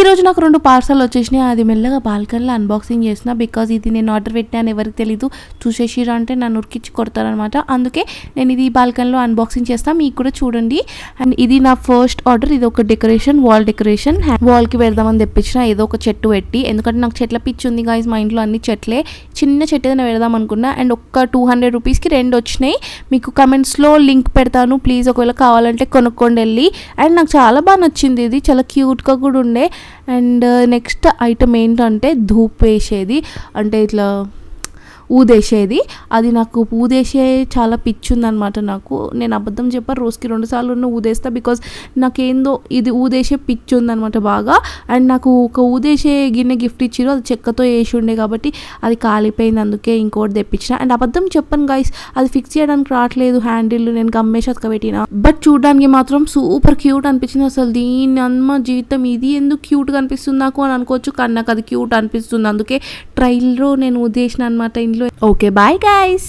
రోజు నాకు 2 పార్సల్ వచ్చేసినాయి. అది మెల్లగా బాల్కనీలో అన్బాక్సింగ్ చేసిన. బికాజ్ ఇది నేను ఆర్డర్ పెట్టాను ఎవరికి తెలీదు, చూసేసిరా అంటే నన్ను ఉరికిచ్చి కొడతారనమాట. అందుకే నేను ఇది బాల్కనీలో అన్బాక్సింగ్ చేస్తాను, మీకు కూడా చూడండి. అండ్ ఇది నా ఫస్ట్ ఆర్డర్. ఇది ఒక డెకరేషన్, వాల్ డెకరేషన్. వాల్కి పెడదామని తెప్పించిన ఏదో ఒక చెట్టు పెట్టి, ఎందుకంటే నాకు చెట్ల పిచ్చి ఉంది గాయస్, మా ఇంట్లో అన్ని చెట్లే. చిన్న చెట్టు ఏదైనా పెడదాం అనుకున్నా. అండ్ ఒక్క 200 రూపీస్కి 2 వచ్చినాయి. మీకు కమెంట్స్లో లింక్ పెడతాను, ప్లీజ్ ఒకవేళ కావాలంటే కొనుక్కోండి వెళ్ళి. అండ్ నాకు చాలా బాగా నచ్చింది, ఇది చాలా క్యూట్గా కూడా ఉండే. అండ్ నెక్స్ట్ ఐటమ్ ఏంటంటే ధూప్ వేసేది, అంటే ఇట్లా ఊదేసేది. అది నాకు ఊదేసే చాలా పిచ్చి ఉందనమాట. నాకు నేను అబద్ధం చెప్పాను, రోజుకి 2 సార్లు ఊదేస్తా. బికాజ్ నాకేందో ఇది ఊదేసే పిచ్చి ఉందనమాట బాగా. అండ్ నాకు ఒక ఊదేసే గిన్నె గిఫ్ట్ ఇచ్చిరు, అది చెక్కతో వేసి ఉండే కాబట్టి అది కాలిపోయింది, అందుకే ఇంకోటి తెప్పించిన. అండ్ అబద్ధం చెప్పాను గైస్, అది ఫిక్స్ చేయడానికి రావట్లేదు హ్యాండిల్, నేను గమ్మేసి అతకబెట్టిన. బట్ చూడడానికి మాత్రం సూపర్ క్యూట్ అనిపించింది. అసలు దీని అమ్మ జీవితం ఇది ఎందుకు క్యూట్గా అనిపిస్తుంది నాకు అని అనుకోవచ్చు, కానీ నాకు అది క్యూట్ అనిపిస్తుంది. అందుకే ట్రైల్లో నేను ఊదేసిన అనమాట ఇంట్లో. Okay, bye guys.